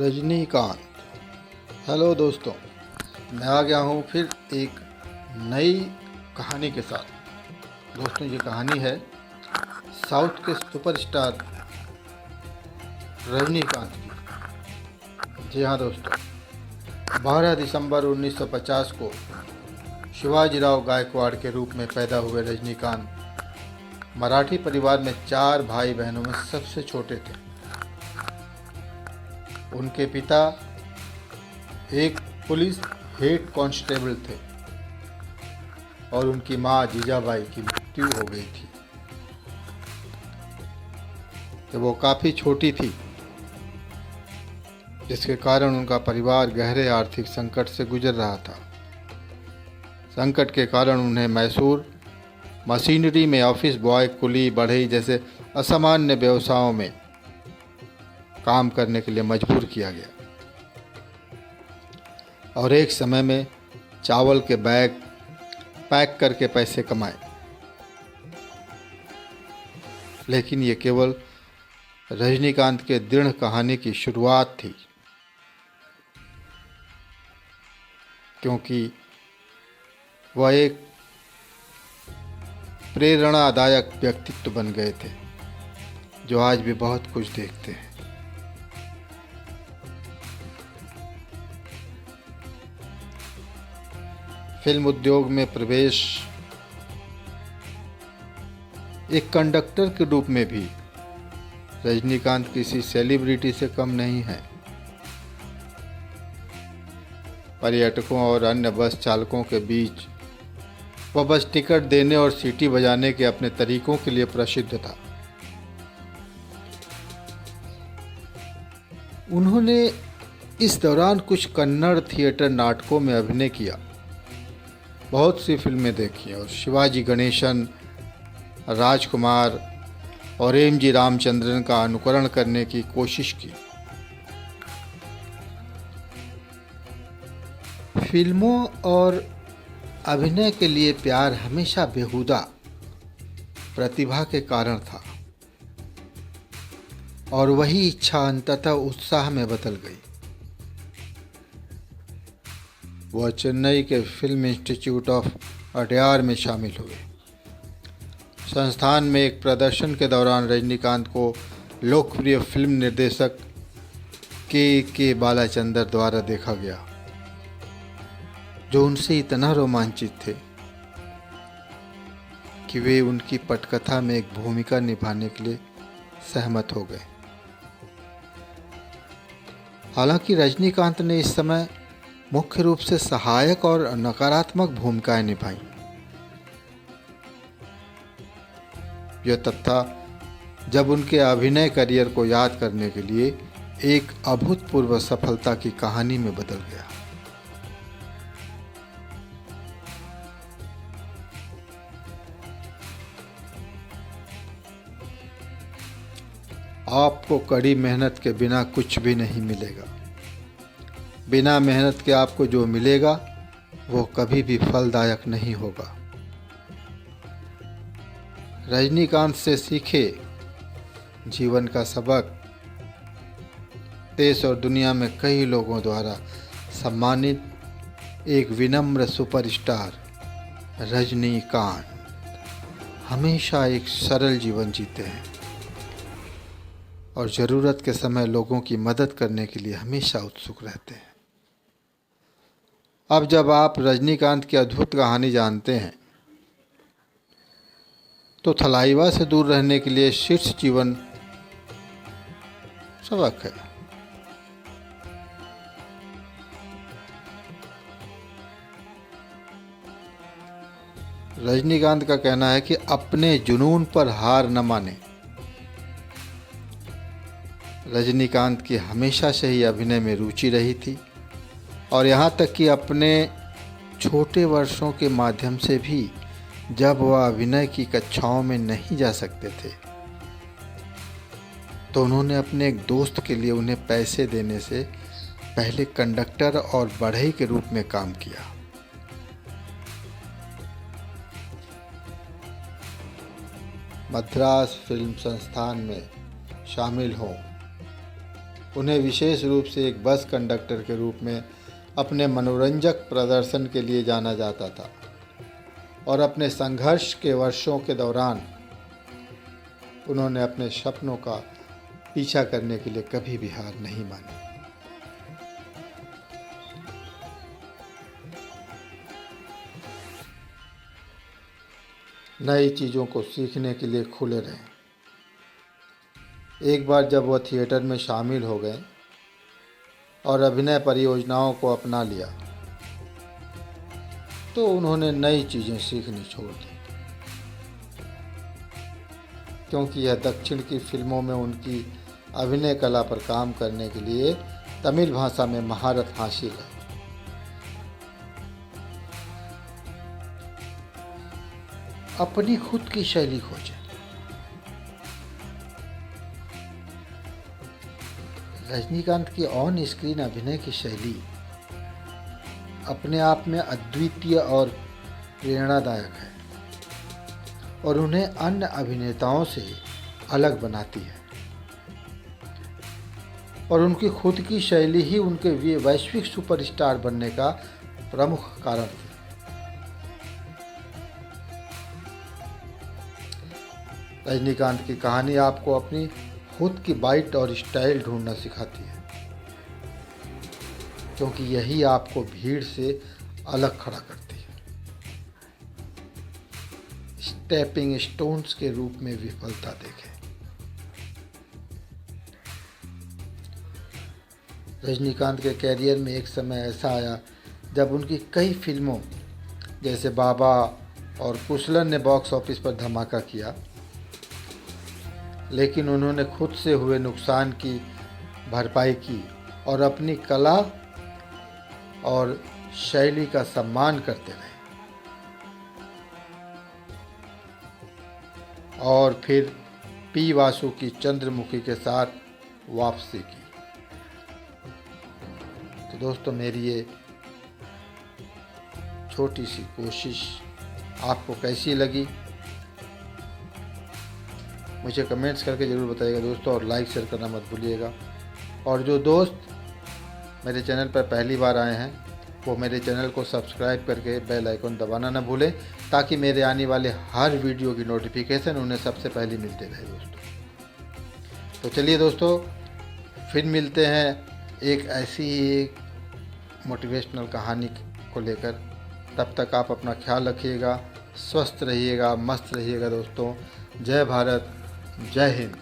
Rajinikanth. Hello दोस्तों, मैं आ गया हूँ फिर एक नई कहानी के साथ। दोस्तों, ये कहानी है साउथ के सुपरस्टार रजनीकांत की। जी हाँ दोस्तों, 12 दिसंबर 1950 को शिवाजीराव गायकवाड़ के रूप में पैदा हुए रजनीकांत मराठी परिवार में 4 भाई बहनों में सबसे छोटे थे। उनके पिता एक पुलिस हेड कांस्टेबल थे और उनकी मां जीजाबाई की मृत्यु हो गई थी जब वो काफ़ी छोटी थी, जिसके कारण उनका परिवार गहरे आर्थिक संकट से गुजर रहा था। संकट के कारण उन्हें मैसूर मशीनरी में ऑफिस बॉय, कुली, बढ़ई जैसे असामान्य व्यवसायों में काम करने के लिए मजबूर किया गया और एक समय में चावल के बैग पैक करके पैसे कमाए। लेकिन ये केवल रजनीकांत के दृढ़ कहानी की शुरुआत थी, क्योंकि वह एक प्रेरणादायक व्यक्तित्व बन गए थे जो आज भी बहुत कुछ देखते हैं। फिल्म उद्योग में प्रवेश एक कंडक्टर के रूप में भी रजनीकांत किसी सेलिब्रिटी से कम नहीं है। पर्यटकों और अन्य बस चालकों के बीच वह बस टिकट देने और सीटी बजाने के अपने तरीकों के लिए प्रसिद्ध था। उन्होंने इस दौरान कुछ कन्नड़ थिएटर नाटकों में अभिनय किया, बहुत सी फिल्में देखी और शिवाजी गणेशन, राजकुमार और एम.जी. रामचंद्रन का अनुकरण करने की कोशिश की। फिल्मों और अभिनय के लिए प्यार हमेशा बेहुदा प्रतिभा के कारण था और वही इच्छा अंततः उत्साह में बदल गई। वह चेन्नई के फिल्म इंस्टीट्यूट ऑफ अडयार में शामिल हुए। संस्थान में एक प्रदर्शन के दौरान रजनीकांत को लोकप्रिय फिल्म निर्देशक के बालाचंदर द्वारा देखा गया, जो उनसे इतना रोमांचित थे कि वे उनकी पटकथा में एक भूमिका निभाने के लिए सहमत हो गए। हालांकि रजनीकांत ने इस समय मुख्य रूप से सहायक और नकारात्मक भूमिकाएं निभाई। यह तब था जब उनके अभिनय करियर को याद करने के लिए एक अभूतपूर्व सफलता की कहानी में बदल गया। आपको कड़ी मेहनत के बिना कुछ भी नहीं मिलेगा। बिना मेहनत के आपको जो मिलेगा वो कभी भी फलदायक नहीं होगा। रजनीकांत से सीखे जीवन का सबक देश और दुनिया में कई लोगों द्वारा सम्मानित एक विनम्र सुपरस्टार रजनीकांत हमेशा एक सरल जीवन जीते हैं और ज़रूरत के समय लोगों की मदद करने के लिए हमेशा उत्सुक रहते हैं। अब जब आप रजनीकांत की अद्भुत कहानी जानते हैं, तो थलाइवा से दूर रहने के लिए शीर्ष जीवन सबक है। रजनीकांत का कहना है कि अपने जुनून पर हार न माने। रजनीकांत की हमेशा से ही अभिनय में रुचि रही थी और यहाँ तक कि अपने छोटे वर्षों के माध्यम से भी जब वह अभिनय की कक्षाओं में नहीं जा सकते थे, तो उन्होंने अपने एक दोस्त के लिए उन्हें पैसे देने से पहले कंडक्टर और बढ़ई के रूप में काम किया। मद्रास फिल्म संस्थान में शामिल हों उन्हें विशेष रूप से एक बस कंडक्टर के रूप में अपने मनोरंजक प्रदर्शन के लिए जाना जाता था और अपने संघर्ष के वर्षों के दौरान उन्होंने अपने सपनों का पीछा करने के लिए कभी भी हार नहीं मानी। नई चीज़ों को सीखने के लिए खुले रहें। एक बार जब वह थिएटर में शामिल हो गए और अभिनय परियोजनाओं को अपना लिया तो उन्होंने नई चीज़ें सीखनी छोड़ दी, क्योंकि यह दक्षिण की फिल्मों में उनकी अभिनय कला पर काम करने के लिए तमिल भाषा में महारत हासिल है। अपनी खुद की शैली खोजें। रजनीकांत की ऑन स्क्रीन अभिनय की शैली अपने आप में अद्वितीय और प्रेरणादायक है और उन्हें अन्य अभिनेताओं से अलग बनाती है, और उनकी खुद की शैली ही उनके वैश्विक सुपरस्टार बनने का प्रमुख कारण थी। रजनीकांत की कहानी आपको अपनी खुद की बाइट और स्टाइल ढूंढना सिखाती है, क्योंकि यही आपको भीड़ से अलग खड़ा करती है। स्टेपिंग स्टोन्स के रूप में विफलता देखें। रजनीकांत के कैरियर में एक समय ऐसा आया जब उनकी कई फिल्मों जैसे बाबा और कुशलन ने बॉक्स ऑफिस पर धमाका किया, लेकिन उन्होंने खुद से हुए नुकसान की भरपाई की और अपनी कला और शैली का सम्मान करते रहे, और फिर पी वासु की चंद्रमुखी के साथ वापसी की। तो दोस्तों, मेरी ये छोटी सी कोशिश आपको कैसी लगी मुझे कमेंट्स करके ज़रूर बताइएगा दोस्तों, और लाइक शेयर करना मत भूलिएगा। और जो दोस्त मेरे चैनल पर पहली बार आए हैं वो मेरे चैनल को सब्सक्राइब करके बेल आइकन दबाना ना भूलें, ताकि मेरे आने वाले हर वीडियो की नोटिफिकेशन उन्हें सबसे पहले मिलते रहे दोस्तों। तो चलिए दोस्तों, फिर मिलते हैं एक ऐसी ही एक मोटिवेशनल कहानी को लेकर। तब तक आप अपना ख्याल रखिएगा, स्वस्थ रहिएगा, मस्त रहिएगा दोस्तों। जय भारत, जय हिंद।